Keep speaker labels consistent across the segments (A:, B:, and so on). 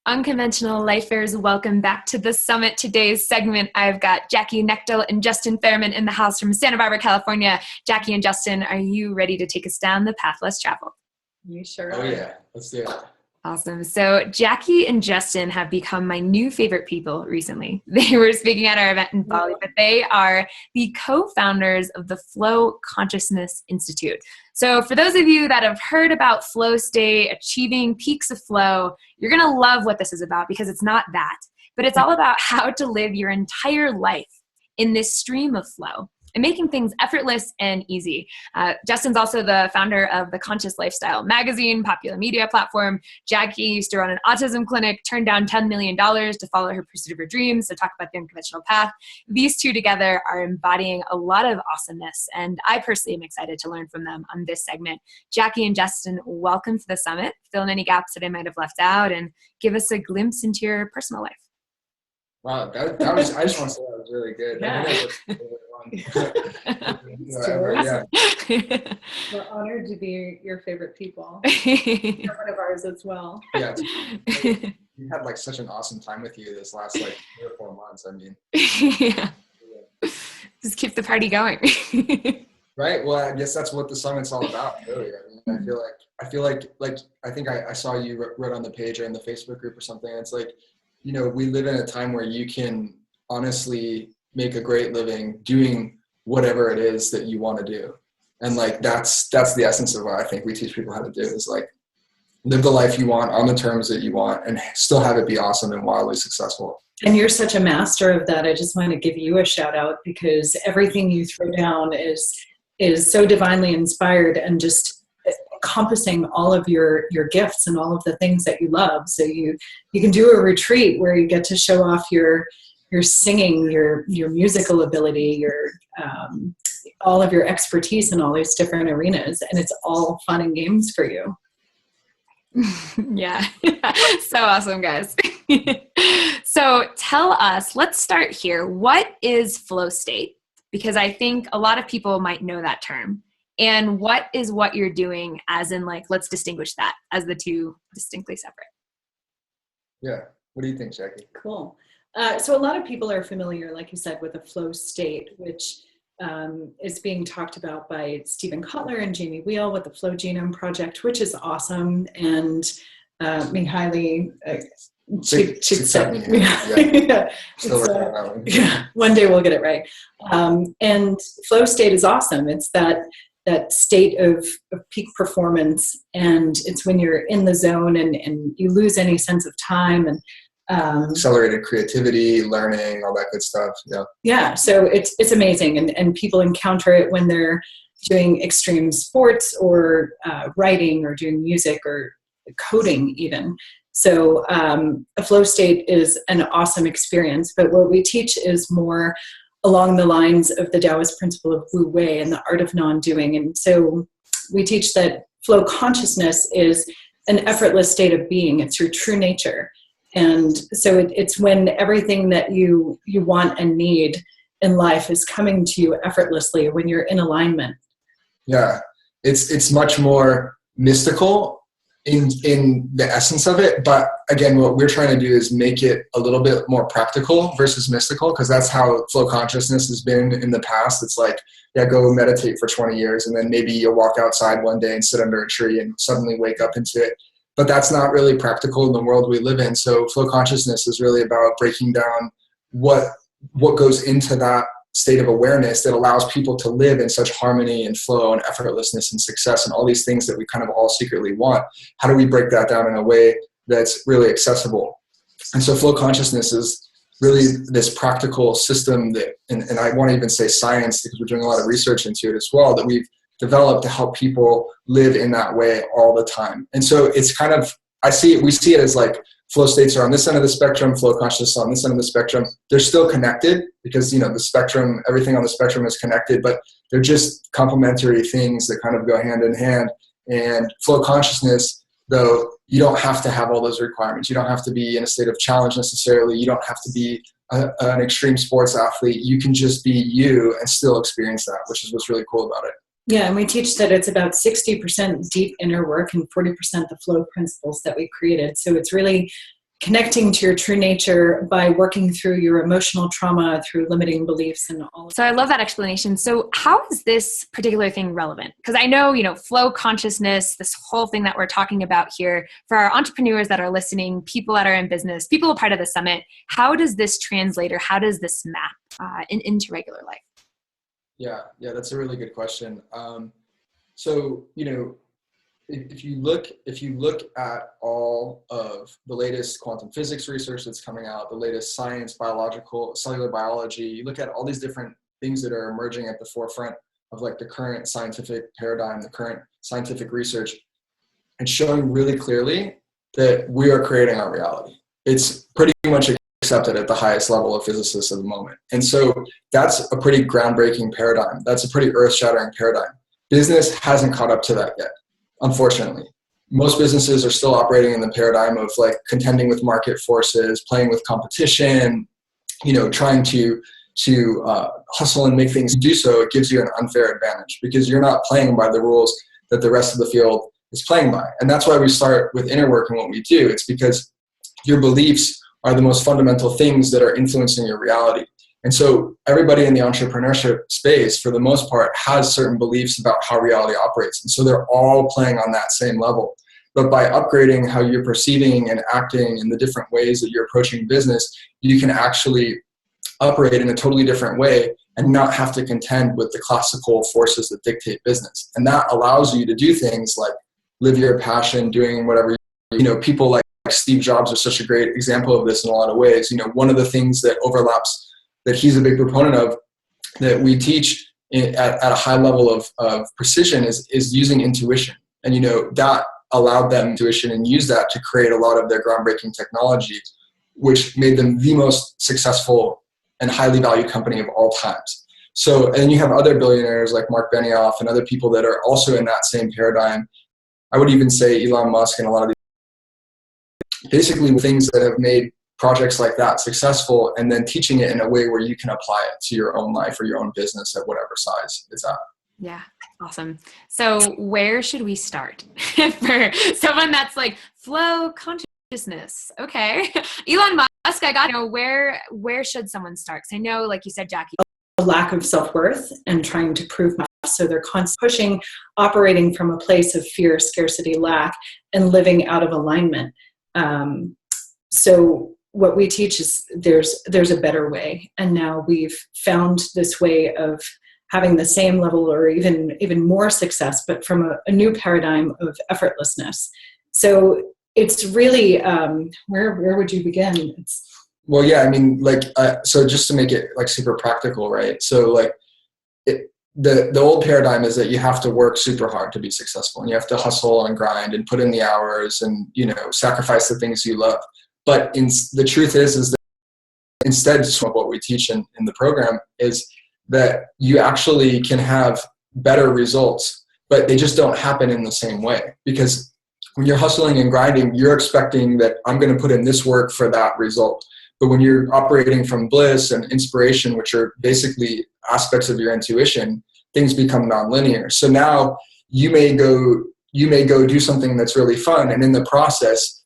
A: Unconventional lifers, welcome back to the summit. Today's segment, I've got Jackie Knechtel and Justin Fairman in the house from Santa Barbara, California. Jackie and Justin, are you ready to take us down the path less traveled?
B: You sure are.
C: Oh yeah, let's do it.
A: Awesome. So Jackie and Justin have become my new favorite people recently. They were speaking at our event in Bali, but they are the co-founders of the Flow Consciousness Institute. So for those of you that have heard about flow state, achieving peaks of flow, you're going to love what this is about because it's not that, but it's all about how to live your entire life in this stream of flow and making things effortless and easy. Justin's also the founder of the Conscious Lifestyle magazine, popular media platform. Jackie used to run an autism clinic, turned down $10 million to follow her pursuit of her dreams, to talk about the unconventional path. These two together are embodying a lot of awesomeness, and I personally am excited to learn from them on this segment. Jackie and Justin, welcome to the summit. Fill in any gaps that I might have left out and give us a glimpse into your personal life.
C: Wow, that was, I just want to say that was really good.
B: Yeah.
C: Yeah.
B: We're honored to be your favorite people. You're one of ours as well.
C: Yeah, we had like such an awesome time with you this last like 3 or 4 months. I mean,
A: Yeah. Just keep the party going.
C: Right. Well, I guess that's what the summit's all about, really. I mean, I feel like I think I saw you wrote on the page or in the Facebook group or something. It's like, you know, we live in a time where you can honestly make a great living doing whatever it is that you want to do. And like, that's the essence of what I think we teach people how to do, is like live the life you want on the terms that you want and still have it be awesome and wildly successful.
B: And you're such a master of that. I just want to give you a shout out because everything you throw down is so divinely inspired and just encompassing all of your gifts and all of the things that you love. So you can do a retreat where you get to show off your singing, your musical ability, your all of your expertise in all these different arenas, and it's all fun and games for you.
A: Yeah. So awesome, guys. So tell us, let's start here. What is flow state? Because I think a lot of people might know that term. And what is what you're doing, as in, like, let's distinguish that as the two distinctly separate.
C: Yeah. What do you think, Jackie?
B: Cool. So a lot of people are familiar, like you said, with a flow state, which is being talked about by Stephen Kotler and Jamie Wheel with the Flow Genome Project, which is awesome. And Mihaly one day we'll get it right. And flow state is awesome. It's that state of peak performance, and it's when you're in the zone and you lose any sense of time and
C: accelerated creativity, learning, all that good stuff.
B: Yeah, so it's amazing, and people encounter it when they're doing extreme sports or writing or doing music or coding even. So a flow state is an awesome experience, but what we teach is more along the lines of the Taoist principle of Wu Wei and the art of non-doing. And so we teach that flow consciousness is an effortless state of being. It's your true nature. And so it's when everything that you want and need in life is coming to you effortlessly when you're in alignment.
C: Yeah, it's much more mystical in the essence of it, but again, what we're trying to do is make it a little bit more practical versus mystical, because that's how flow consciousness has been in the past. It's like, yeah, go meditate for 20 years and then maybe you'll walk outside one day and sit under a tree and suddenly wake up into it. But that's not really practical in the world we live in. So flow consciousness is really about breaking down what goes into that state of awareness that allows people to live in such harmony and flow and effortlessness and success and all these things that we kind of all secretly want. How do we break that down in a way that's really accessible? And so flow consciousness is really this practical system that, and I want to even say science, because we're doing a lot of research into it as well, that we've developed to help people live in that way all the time. And so it's kind of, we see it as like flow states are on this end of the spectrum, flow consciousness on this end of the spectrum. They're still connected because, the spectrum, everything on the spectrum is connected, but they're just complementary things that kind of go hand in hand. And flow consciousness, though, you don't have to have all those requirements. You don't have to be in a state of challenge necessarily. You don't have to be an extreme sports athlete. You can just be you and still experience that, which is what's really cool about it.
B: Yeah, and we teach that it's about 60% deep inner work and 40% the flow principles that we created. So it's really connecting to your true nature by working through your emotional trauma, through limiting beliefs and all of
A: So I love that explanation. So how is this particular thing relevant? Because I know, flow consciousness, this whole thing that we're talking about here, for our entrepreneurs that are listening, people that are in business, people a part of the summit, how does this translate, or how does this map into regular life?
C: Yeah, that's a really good question. So, if you look at all of the latest quantum physics research that's coming out, the latest science, biological, cellular biology, you look at all these different things that are emerging at the forefront of like the current scientific paradigm, the current scientific research, and showing really clearly that we are creating our reality. It's pretty much accepted at the highest level of physicists of the moment. And so that's a pretty groundbreaking paradigm. That's a pretty earth-shattering paradigm. Business hasn't caught up to that yet. Unfortunately, most businesses are still operating in the paradigm of like contending with market forces, playing with competition, trying to hustle and make things. Do so, it gives you an unfair advantage because you're not playing by the rules that the rest of the field is playing by. And that's why we start with inner work and what we do. It's because your beliefs are the most fundamental things that are influencing your reality. And so everybody in the entrepreneurship space, for the most part, has certain beliefs about how reality operates. And so they're all playing on that same level. But by upgrading how you're perceiving and acting in the different ways that you're approaching business, you can actually operate in a totally different way and not have to contend with the classical forces that dictate business. And that allows you to do things like live your passion, doing whatever, people like Steve Jobs are such a great example of this in a lot of ways. One of the things that overlaps that he's a big proponent of, that we teach at a high level of precision is using intuition. And, that allowed them intuition and use that to create a lot of their groundbreaking technology, which made them the most successful and highly valued company of all times. So, and you have other billionaires like Mark Benioff and other people that are also in that same paradigm. I would even say Elon Musk and a lot of these, basically things that have made projects like that successful, and then teaching it in a way where you can apply it to your own life or your own business at whatever size it's at.
A: Yeah, awesome. So where should we start for someone that's like flow consciousness? Okay, Elon Musk, I got where should someone start? Because I know, like you said, Jackie,
B: a lack of self-worth and trying to prove myself. So they're constantly pushing, operating from a place of fear, scarcity, lack, and living out of alignment. So what we teach is there's a better way. And now we've found this way of having the same level or even more success, but from a new paradigm of effortlessness. So it's really, where would you begin?
C: Well, yeah, I mean, so just to make it like super practical, right? So like the old paradigm is that you have to work super hard to be successful, and you have to hustle and grind and put in the hours and, sacrifice the things you love. But the truth is that instead, what we teach in the program is that you actually can have better results, but they just don't happen in the same way. Because when you're hustling and grinding, you're expecting that I'm going to put in this work for that result. But when you're operating from bliss and inspiration, which are basically aspects of your intuition, things become nonlinear. So now you may go do something that's really fun, and in the process,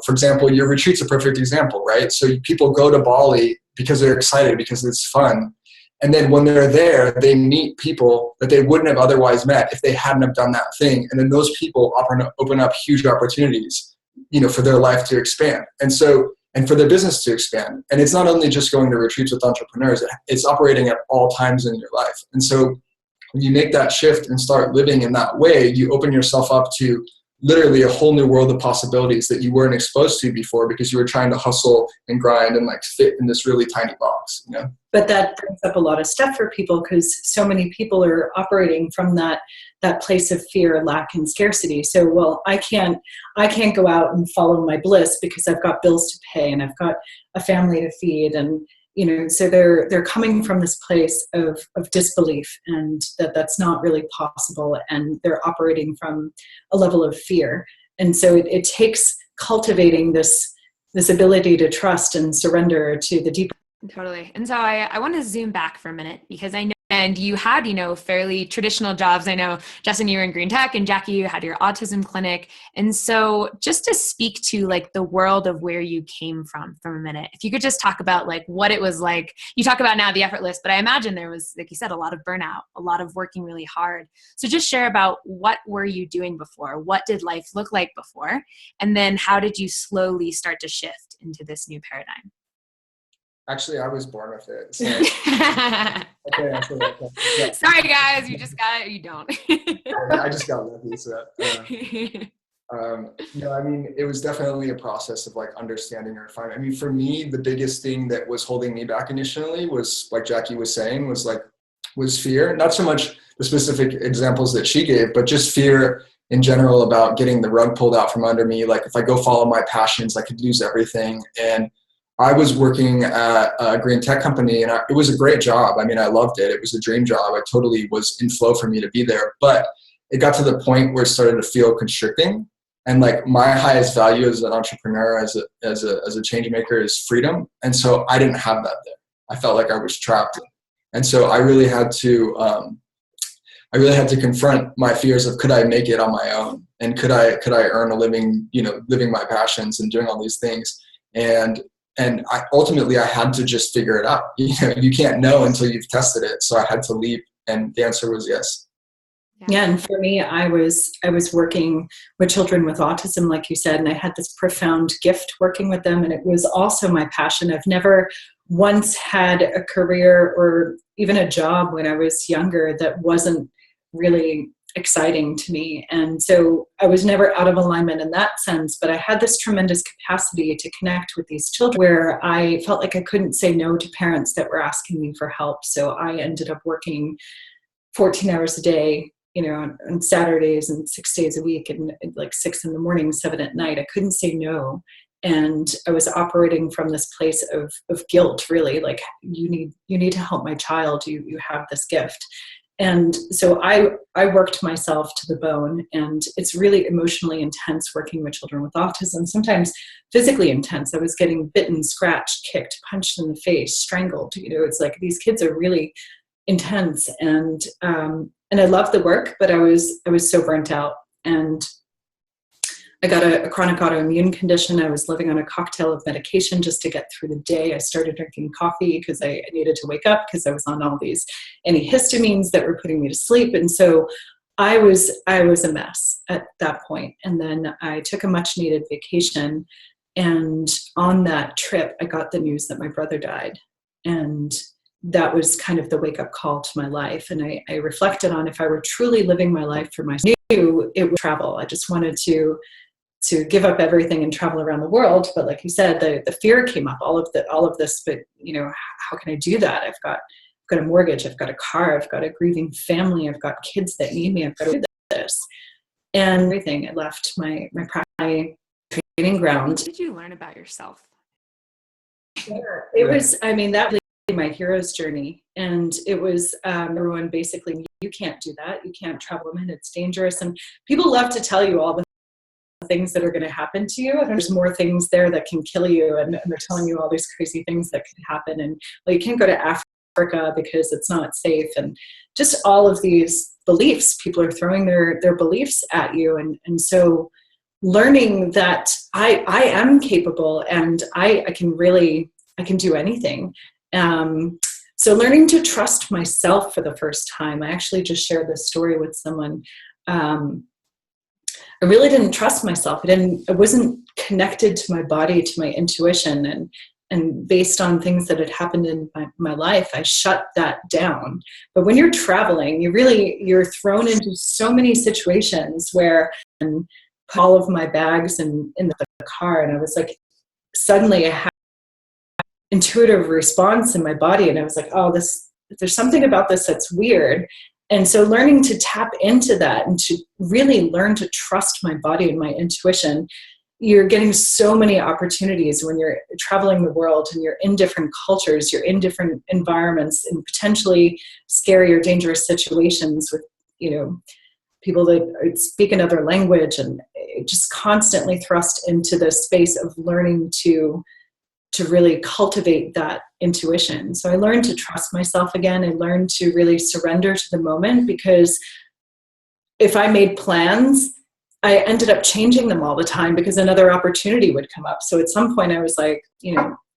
C: for example, your retreat's a perfect example, right? So people go to Bali because they're excited, because it's fun. And then when they're there, they meet people that they wouldn't have otherwise met if they hadn't have done that thing. And then those people open up huge opportunities, for their life to expand. And for their business to expand. And it's not only just going to retreats with entrepreneurs, it's operating at all times in your life. And so when you make that shift and start living in that way, you open yourself up to literally a whole new world of possibilities that you weren't exposed to before, because you were trying to hustle and grind and fit in this really tiny box.
B: But that brings up a lot of stuff for people, because so many people are operating from that place of fear, lack, and scarcity. So, well, I can't go out and follow my bliss because I've got bills to pay and I've got a family to feed, and so they're coming from this place of disbelief, and that's not really possible, and they're operating from a level of fear. And so it takes cultivating this ability to trust and surrender to the deeper.
A: Totally. And so I want to zoom back for a minute, because I and you had, fairly traditional jobs. I know, Justin, you were in green tech, and Jackie, you had your autism clinic. And so just to speak to like the world of where you came from a minute, if you could just talk about like what it was like. You talk about now the effortless, but I imagine there was, like you said, a lot of burnout, a lot of working really hard. So just share about what were you doing before? What did life look like before? And then how did you slowly start to shift into this new paradigm?
C: Actually, I was born with it. So. Okay. Yeah.
A: Sorry, guys, you just got it. You don't.
C: I just got lucky. So, I mean, it was definitely a process of like understanding or finding. I mean, for me, the biggest thing that was holding me back initially was, like Jackie was saying, was fear. Not so much the specific examples that she gave, but just fear in general about getting the rug pulled out from under me. Like if I go follow my passions, I could lose everything. And I was working at a green tech company, and it was a great job. I mean, I loved it. It was a dream job. I totally was in flow for me to be there. But it got to the point where it started to feel constricting. And like my highest value as an entrepreneur, as a change maker, is freedom. And so I didn't have that there. I felt like I was trapped. And so I really had to confront my fears of, could I make it on my own? And could I earn a living, living my passions and doing all these things? And ultimately I had to just figure it out. You can't know until you've tested it. So I had to leap, and the answer was yes.
B: Yeah, and for me, I was working with children with autism, like you said, and I had this profound gift working with them, and it was also my passion. I've never once had a career or even a job when I was younger that wasn't really exciting to me, and so I was never out of alignment in that sense, but I had this tremendous capacity to connect with these children where I felt like I couldn't say no to parents that were asking me for help. So I ended up working 14 hours a day, on Saturdays and 6 days a week, and like 6 a.m, 7 p.m. I couldn't say no. And I was operating from this place of guilt, really, like you need to help my child. You have this gift. And so I worked myself to the bone, and it's really emotionally intense working with children with autism, sometimes physically intense. I was getting bitten, scratched, kicked, punched in the face, strangled. It's like these kids are really intense, and I loved the work, but I was so burnt out, and I got a chronic autoimmune condition. I was living on a cocktail of medication just to get through the day. I started drinking coffee because I needed to wake up because I was on all these antihistamines that were putting me to sleep, and so I was a mess at that point. And then I took a much needed vacation, and on that trip, I got the news that my brother died, and that was kind of the wake-up call to my life. And I reflected on, if I were truly living my life for myself, it would travel. I just wanted to give up everything and travel around the world. But like you said, the fear came up, all of this, but how can I do that? I've got a mortgage, I've got a car, I've got a grieving family, I've got kids that need me, I've got to do this. And everything, I left my training ground.
A: What did you learn about yourself?
B: It was, that was my hero's journey. And it was everyone basically, you can't do that. You can't travel in, it's dangerous. And people love to tell you all the things that are going to happen to you. And there's more things there that can kill you. And they're telling you all these crazy things that could happen. And you can't go to Africa because it's not safe. And just all of these beliefs, people are throwing their beliefs at you. And so learning that I am capable, and I can do anything. So learning to trust myself for the first time. I actually just shared this story with someone. I really didn't trust myself. I wasn't connected to my body, to my intuition, and based on things that had happened in my life, I shut that down. But when you're traveling, you're thrown into so many situations where I put all of my bags in the car, and I was like, suddenly I had intuitive response in my body, and I was like, there's something about this that's weird. And so learning to tap into that and to really learn to trust my body and my intuition, you're getting so many opportunities when you're traveling the world and you're in different cultures, you're in different environments and potentially scary or dangerous situations with, people that speak another language, and just constantly thrust into the space of learning to to really cultivate that intuition. So I learned to trust myself again. I learned to really surrender to the moment, because if I made plans, I ended up changing them all the time because another opportunity would come up. So at some point I was like,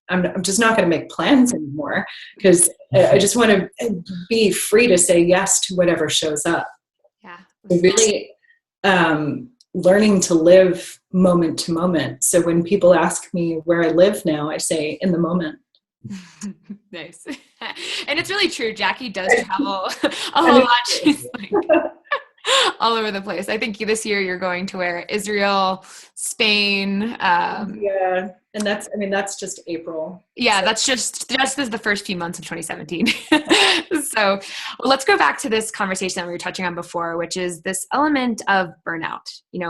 B: I'm just not going to make plans anymore, because I just want to be free to say yes to whatever shows up.
A: Yeah.
B: So really learning to live moment to moment. So when people ask me where I live now, I say in the moment.
A: Nice. And it's really true. Jackie does travel a whole lot. She's like all over the place. I think this year you're going to where? Israel, Spain.
B: Yeah. And that's just April.
A: Yeah, that's just the first few months of 2017. So let's go back to this conversation that we were touching on before, which is this element of burnout,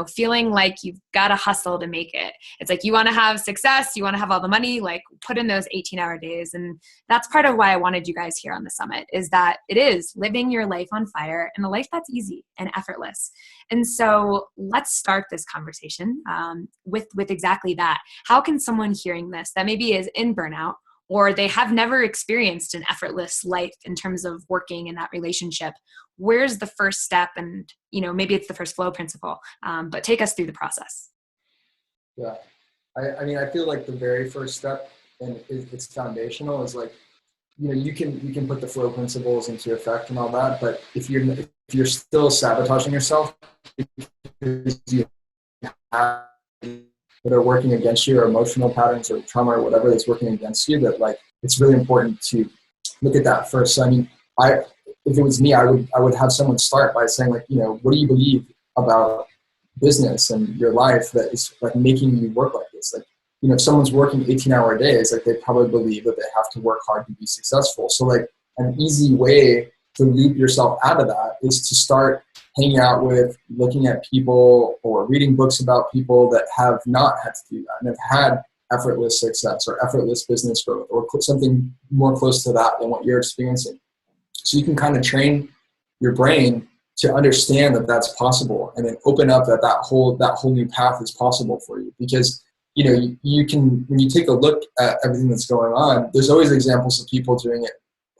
A: feeling like you've got to hustle to make it. It's like you want to have success, you want to have all the money, like put in those 18-hour days. And that's part of why I wanted you guys here on the summit, is that it is living your life on fire, and a life that's easy and effortless. And so let's start this conversation with exactly that. How can someone hearing this that maybe is in burnout, or they have never experienced an effortless life in terms of working in that relationship, where's the first step? And, maybe it's the first flow principle, but take us through the process.
C: Yeah. I feel like the very first step, and it's foundational, is like, you can put the flow principles into effect and all that, but if you're still sabotaging yourself because you have that are working against you, or emotional patterns or trauma or whatever that's working against you, that like it's really important to look at that first. So if it was me, I would have someone start by saying, like, what do you believe about business and your life that is like making you work like this? Like, if someone's working 18-hour days, like they probably believe that they have to work hard to be successful. So like an easy way to loop yourself out of that is to start hanging out with, looking at people or reading books about people that have not had to do that and have had effortless success or effortless business growth or something more close to that than what you're experiencing. So you can kind of train your brain to understand that that's possible, and then open up that whole new path is possible for you. Because you can, when you take a look at everything that's going on, there's always examples of people doing it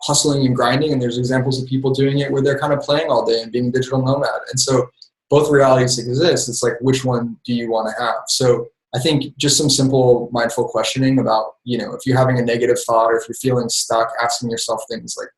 C: hustling and grinding, and there's examples of people doing it where they're kind of playing all day and being a digital nomad. And so both realities exist. It's like, which one do you want to have? So I think just some simple mindful questioning about, if you're having a negative thought or if you're feeling stuck, asking yourself things like,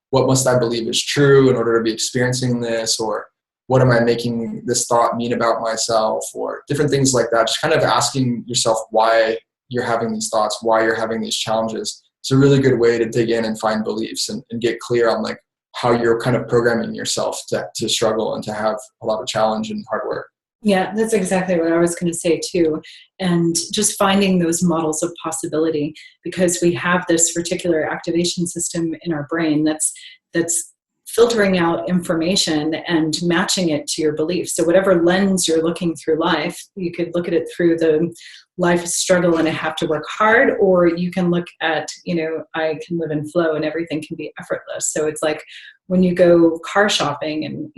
C: what must I believe is true in order to be experiencing this? Or what am I making this thought mean about myself? Or different things like that. Just kind of asking yourself why you're having these thoughts, why you're having these challenges. It's a really good way to dig in and find beliefs and get clear on like how you're kind of programming yourself to struggle and to have a lot of challenge and hard work.
B: Yeah, that's exactly what I was going to say too. And just finding those models of possibility, because we have this reticular activation system in our brain that's filtering out information and matching it to your beliefs. So whatever lens you're looking through life, you could look at it through the life struggle and I have to work hard, or you can look at, I can live in flow and everything can be effortless. So it's like when you go car shopping and,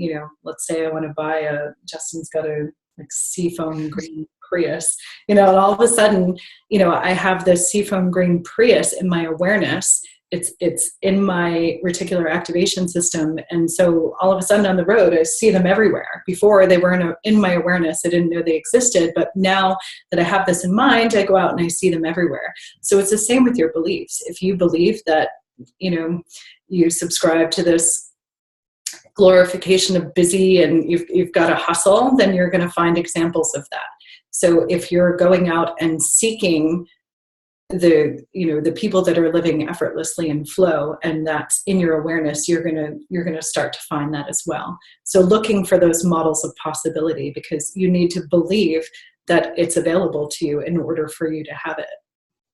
B: let's say I want to buy Justin's got a seafoam green Prius, and all of a sudden, I have this seafoam green Prius in my awareness. It's in my reticular activation system. And so all of a sudden on the road, I see them everywhere. Before they weren't in my awareness. I didn't know they existed. But now that I have this in mind, I go out and I see them everywhere. So it's the same with your beliefs. If you believe that, you subscribe to this glorification of busy and you've got to hustle, then you're going to find examples of that. So if you're going out and seeking the people that are living effortlessly in flow, and that's in your awareness, you're gonna start to find that as well. So looking for those models of possibility, because you need to believe that it's available to you in order for you to have it.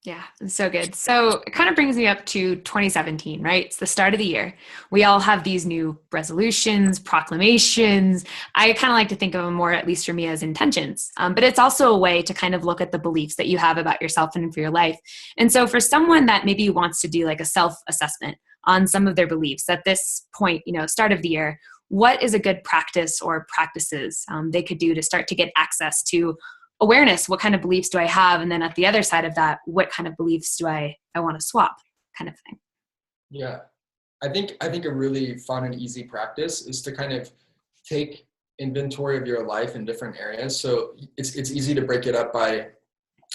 A: Yeah, so good. So it kind of brings me up to 2017, right? It's the start of the year. We all have these new resolutions, proclamations. I kind of like to think of them more, at least for me, as intentions. But it's also a way to kind of look at the beliefs that you have about yourself and for your life. And so for someone that maybe wants to do like a self-assessment on some of their beliefs at this point, start of the year, what is a good practice or practices they could do to start to get access to awareness, what kind of beliefs do I have? And then at the other side of that, what kind of beliefs do I want to swap, kind of thing.
C: Yeah. I think a really fun and easy practice is to kind of take inventory of your life in different areas. So it's easy to break it up by,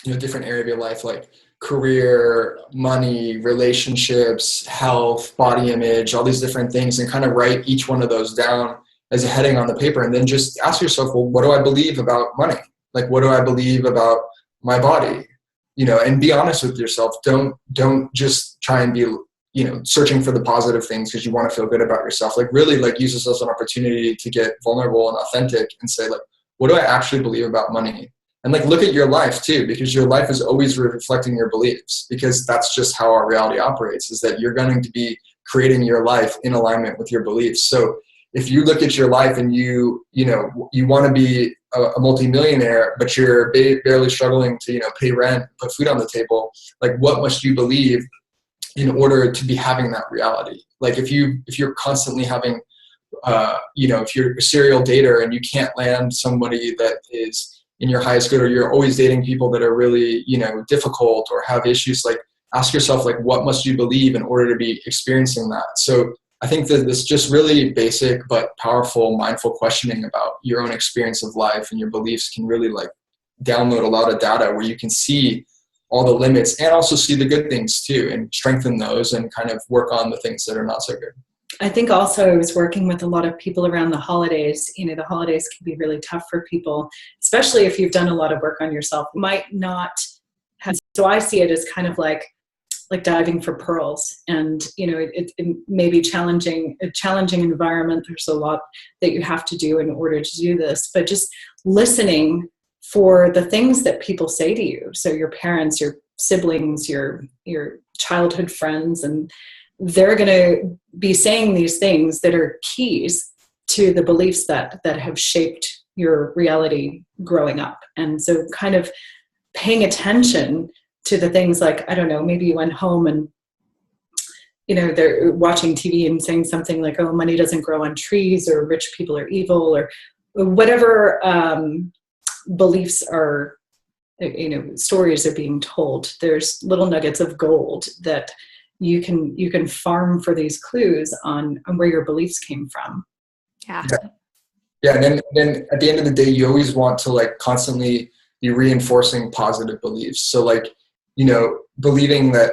C: different area of your life, like career, money, relationships, health, body image, all these different things, and kind of write each one of those down as a heading on the paper. And then just ask yourself, well, what do I believe about money? Like, what do I believe about my body? And be honest with yourself. Don't just try and be, searching for the positive things because you want to feel good about yourself. Like, really, like, use this as an opportunity to get vulnerable and authentic and say, like, what do I actually believe about money? And like, look at your life too, because your life is always reflecting your beliefs, because that's just how our reality operates, is that you're going to be creating your life in alignment with your beliefs. So if you look at your life and you want to be a multimillionaire, but you're barely struggling to, pay rent, put food on the table, like, what must you believe in order to be having that reality? Like, if you're constantly having, if you're a serial dater and you can't land somebody that is in your highest good, or you're always dating people that are really, difficult or have issues, like, ask yourself, like, what must you believe in order to be experiencing that? So I think that this just really basic but powerful mindful questioning about your own experience of life and your beliefs can really, like, download a lot of data where you can see all the limits and also see the good things too, and strengthen those and kind of work on the things that are not so good.
B: I think also I was working with a lot of people around the holidays. The holidays can be really tough for people, especially if you've done a lot of work on yourself. Might not have, so I see it as kind of like diving for pearls. And, it may be a challenging environment. There's a lot that you have to do in order to do this, but just listening for the things that people say to you. So your parents, your siblings, your childhood friends, and they're going to be saying these things that are keys to the beliefs that have shaped your reality growing up. And so kind of paying attention to the things like, I don't know, maybe you went home and, they're watching TV and saying something like, oh, money doesn't grow on trees, or rich people are evil, or whatever beliefs are, stories are being told. There's little nuggets of gold that you can farm for these clues on where your beliefs came from.
A: Yeah.
C: And then at the end of the day, you always want to, like, constantly be reinforcing positive beliefs. So, like, believing that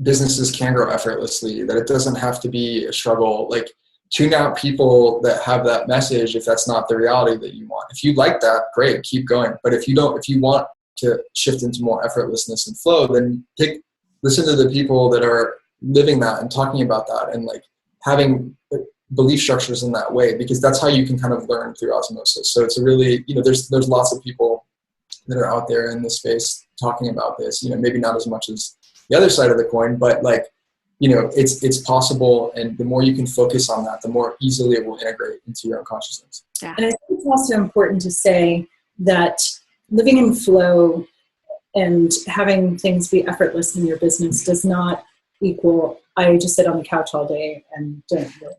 C: businesses can grow effortlessly, that it doesn't have to be a struggle. Like, tune out people that have that message if that's not the reality that you want. If you like that, great, keep going. But if you want to shift into more effortlessness and flow, then listen to the people that are living that and talking about that, and, like, having belief structures in that way, because that's how you can kind of learn through osmosis. So it's a really, there's lots of people that are out there in this space talking about this, maybe not as much as the other side of the coin, but, like, it's possible. And the more you can focus on that, the more easily it will integrate into your own consciousness.
B: Yeah. And I think it's also important to say that living in flow and having things be effortless in your business does not equal, I just sit on the couch all day and don't work.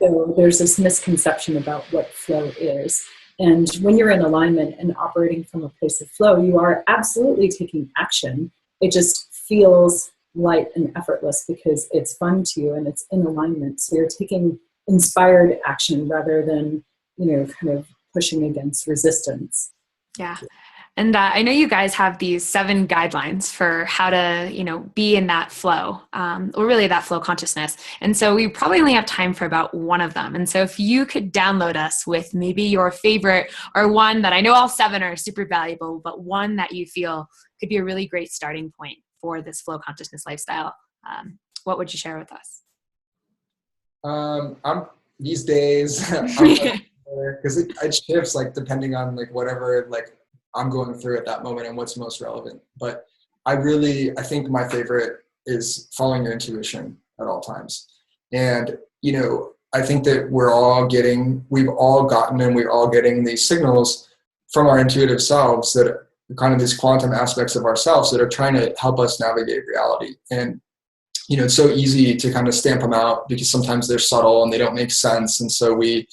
B: So there's this misconception about what flow is. And when you're in alignment and operating from a place of flow, you are absolutely taking action. It just feels light and effortless because it's fun to you and it's in alignment. So you're taking inspired action rather than, kind of pushing against resistance.
A: Yeah. And I know you guys have these 7 guidelines for how to, be in that flow, or really that flow consciousness. And so we probably only have time for about one of them. And so if you could download us with maybe your favorite, or one that, I know all 7 are super valuable, but one that you feel could be a really great starting point for this flow consciousness lifestyle, what would you share with us?
C: I'm these days, because it shifts, like, depending on, like, whatever, like, I'm going through at that moment and what's most relevant. But I think my favorite is following your intuition at all times. And, I think that we've all gotten and we're all getting these signals from our intuitive selves that are kind of these quantum aspects of ourselves that are trying to help us navigate reality. And, it's so easy to kind of stamp them out because sometimes they're subtle and they don't make sense. And so we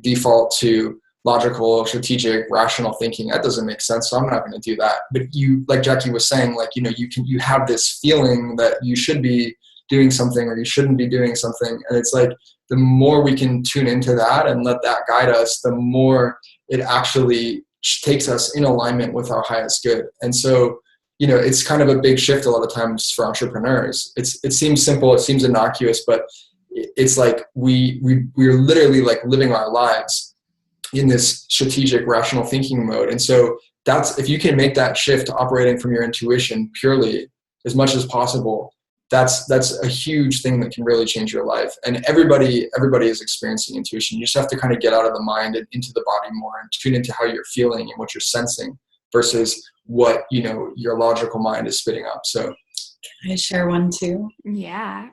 C: default to logical, strategic, rational thinking. That doesn't make sense. So I'm not going to do that. But you, like Jackie was saying, like, you know, you have this feeling that you should be doing something or you shouldn't be doing something. And it's like, the more we can tune into that and let that guide us, the more it actually takes us in alignment with our highest good. And so, you know, it's kind of a big shift a lot of times for entrepreneurs. It seems simple, it seems innocuous, but it's like we're literally like living our lives in this strategic, rational thinking mode. And so that's, if you can make that shift operating from your intuition purely as much as possible, that's a huge thing that can really change your life. And everybody is experiencing intuition. You just have to kind of get out of the mind and into the body more and tune into how you're feeling and what you're sensing versus what, you know, your logical mind is spitting up. So
B: can I share one too?
A: Yeah.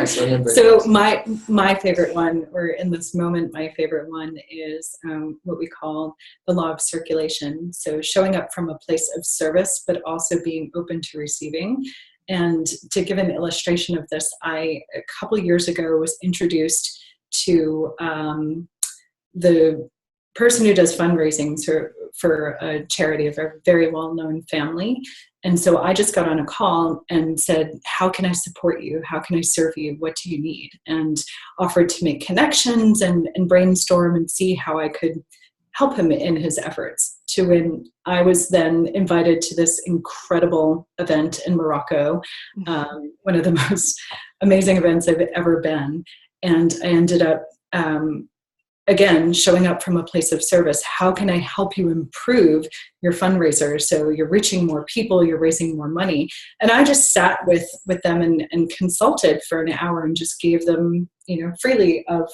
B: So my favorite one, or in this moment, my favorite one is what we call the law of circulation. So showing up from a place of service, but also being open to receiving. And to give an illustration of this, a couple of years ago was introduced to the person who does fundraising for a charity of a very well-known family. And so I just got on a call and said, how can I support you? How can I serve you? What do you need? And offered to make connections and brainstorm and see how I could help him in his efforts. To when I was then invited to this incredible event in Morocco, one of the most amazing events I've ever been. And I ended up, again, showing up from a place of service. How can I help you improve your fundraiser so you're reaching more people, you're raising more money? And I just sat with them and consulted for an hour and just gave them, you know, freely of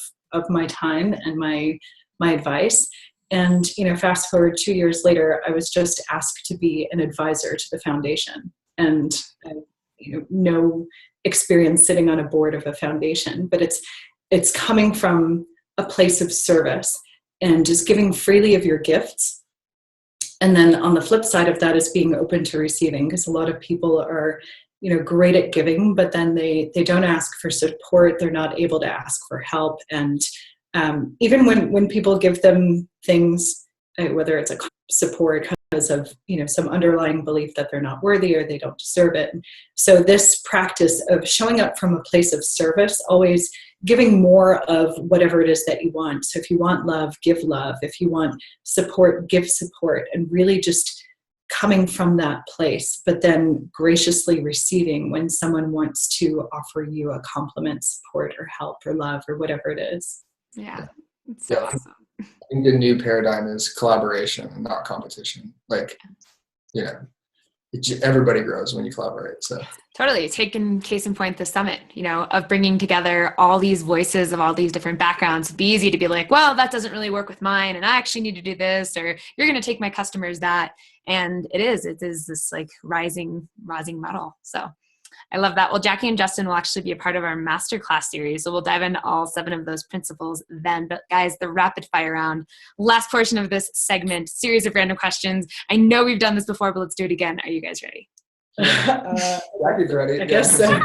B: my time and my advice. And, you know, fast forward 2 years later, I was just asked to be an advisor to the foundation. And, you know, no experience sitting on a board of a foundation, but it's coming from a place of service and just giving freely of your gifts. And then on the flip side of that is being open to receiving, because a lot of people are, you know, great at giving, but then they don't ask for support. They're not able to ask for help. And even when people give them things, whether it's a support because of, you know, some underlying belief that they're not worthy or they don't deserve it. So this practice of showing up from a place of service, always giving more of whatever it is that you want. So if you want love, give love. If you want support, give support. And really just coming from that place, but then graciously receiving when someone wants to offer you a compliment, support, or help, or love, or whatever it is.
A: Yeah. It's so awesome.
C: I think the new paradigm is collaboration and not competition. Like, you know, everybody grows when you collaborate. So
A: totally. Taking case in point, the summit, you know, of bringing together all these voices of all these different backgrounds. It'd be easy to be like, well, that doesn't really work with mine, and I actually need to do this, or you're going to take my customers that. And it is this like rising model. So I love that. Well, Jackie and Justin will actually be a part of our masterclass series. So we'll dive into all 7 of those principles then. But guys, the rapid fire round, last portion of this segment, series of random questions. I know we've done this before, but let's do it again. Are you guys ready?
C: Jackie's ready.
B: I guess so.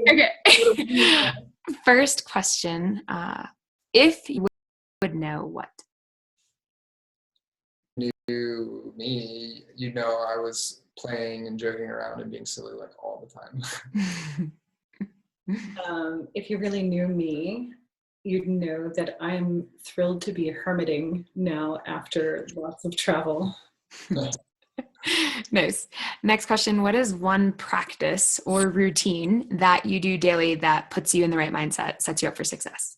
A: Okay. First question. If you would know what?
C: Knew me, you know, I was playing and joking around and being silly like all the time.
B: If you really knew me, you'd know that I'm thrilled to be hermiting now after lots of travel.
A: Nice. Next question. What is one practice or routine that you do daily that puts you in the right mindset, sets you up for success?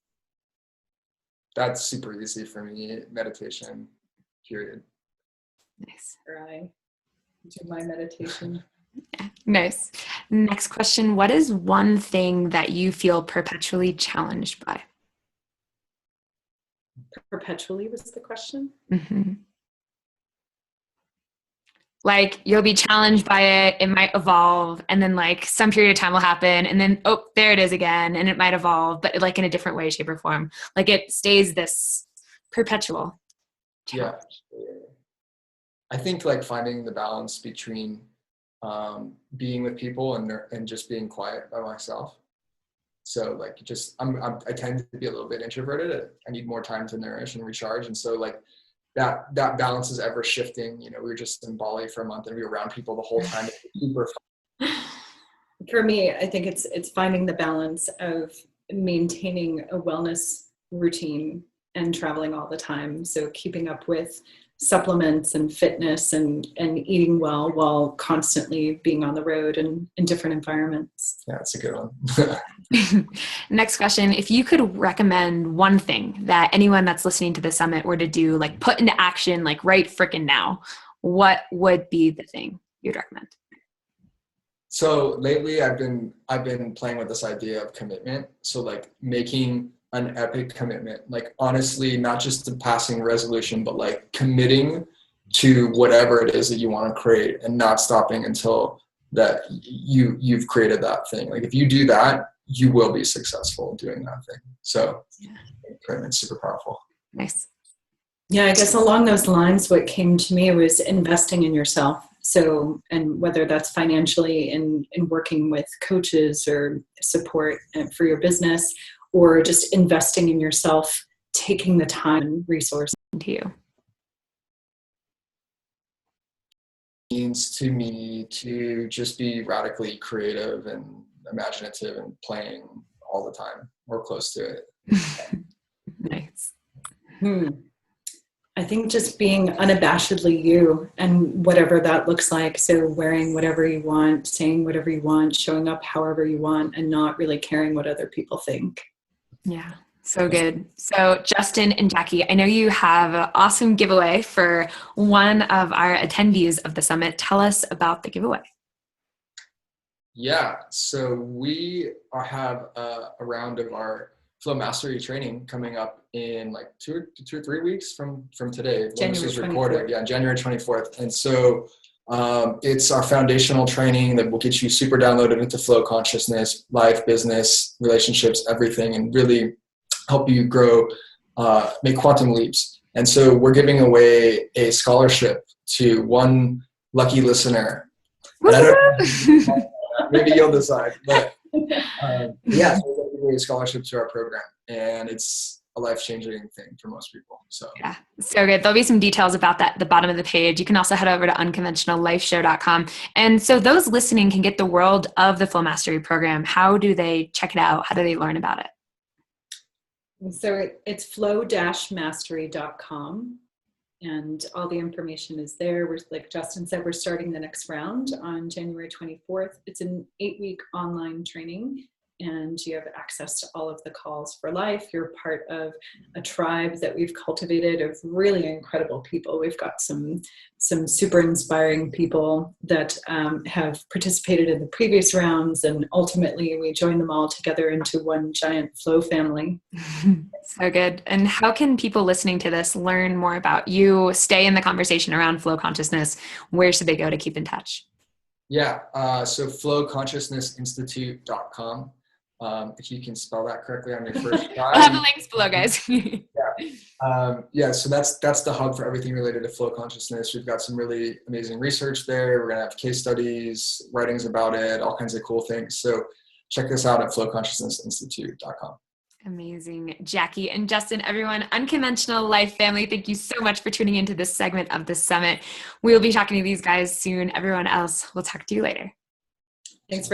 C: That's super easy for me. Meditation, period.
A: Nice.
B: I do my meditation.
A: Yeah, nice. Next question. What is one thing that you feel perpetually challenged by?
B: Perpetually was the question?
A: Mm-hmm. Like you'll be challenged by it, it might evolve, and then like some period of time will happen, and then, oh, there it is again, and it might evolve, but like in a different way, shape, or form. Like it stays this perpetual challenge.
C: Yeah. I think like finding the balance between being with people and just being quiet by myself. So like I tend to be a little bit introverted. I need more time to nourish and recharge. And so like that balance is ever shifting. We were just in Bali for a month and we were around people the whole time. It's super fun.
B: For me, I think it's finding the balance of maintaining a wellness routine and traveling all the time. So keeping up with supplements and fitness and eating well while constantly being on the road and in different environments.
C: Yeah, that's a good one.
A: Next question. If you could recommend one thing that anyone that's listening to the summit were to do, like put into action, like right frickin' now, what would be the thing you'd recommend?
C: So lately I've been playing with this idea of commitment. So like making an epic commitment, like honestly, not just the passing resolution, but like committing to whatever it is that you want to create and not stopping until that you've created that thing. Like if you do that, you will be successful doing that thing. So commitment's super powerful.
A: Nice.
B: Yeah, I guess along those lines, what came to me was investing in yourself. So, and whether that's financially in working with coaches or support for your business, or just investing in yourself, taking the time and resources
A: to you.
C: Means to me to just be radically creative and imaginative and playing all the time or close to it.
A: Nice.
B: I think just being unabashedly you and whatever that looks like. So wearing whatever you want, saying whatever you want, showing up however you want, and not really caring what other people think.
A: Yeah, so good. So Justin and Jackie, I know you have an awesome giveaway for one of our attendees of the summit. Tell us about the giveaway.
C: Yeah, so we have a round of our Flow Mastery training coming up in like two or 3 weeks from today. When this was recorded. Yeah, January 24th. And so it's our foundational training that will get you super downloaded into flow consciousness, life, business, relationships, everything, and really help you grow, make quantum leaps. And so we're giving away a scholarship to one lucky listener. And I don't maybe you'll decide, but yeah, so we're giving away a scholarship to our program, and it's a life-changing thing for most people. So
A: yeah, so good. There'll be some details about that at the bottom of the page. You can also head over to unconventionallifeshow.com. And so those listening can get the world of the Flow Mastery program. How do they check it out? How do they learn about it?
B: So it's flow-mastery.com, and all the information is there. We're, like Justin said, we're starting the next round on January 24th. It's an 8-week online training, and you have access to all of the calls for life. You're part of a tribe that we've cultivated of really incredible people. We've got some super inspiring people that have participated in the previous rounds, and ultimately we join them all together into one giant flow family.
A: So good. And how can people listening to this learn more about you, stay in the conversation around flow consciousness? Where should they go to keep in touch?
C: Yeah, so flowconsciousnessinstitute.com. If you can spell that correctly on your first try.
A: I'll have the links below, guys.
C: So that's the hub for everything related to flow consciousness. We've got some really amazing research there. We're gonna have case studies, writings about it, all kinds of cool things. So check us out at flowconsciousnessinstitute.com.
A: Amazing. Jackie and Justin, everyone, Unconventional Life family, thank you so much for tuning into this segment of the summit. We'll be talking to these guys soon. Everyone else, we'll talk to you later.
B: Thanks for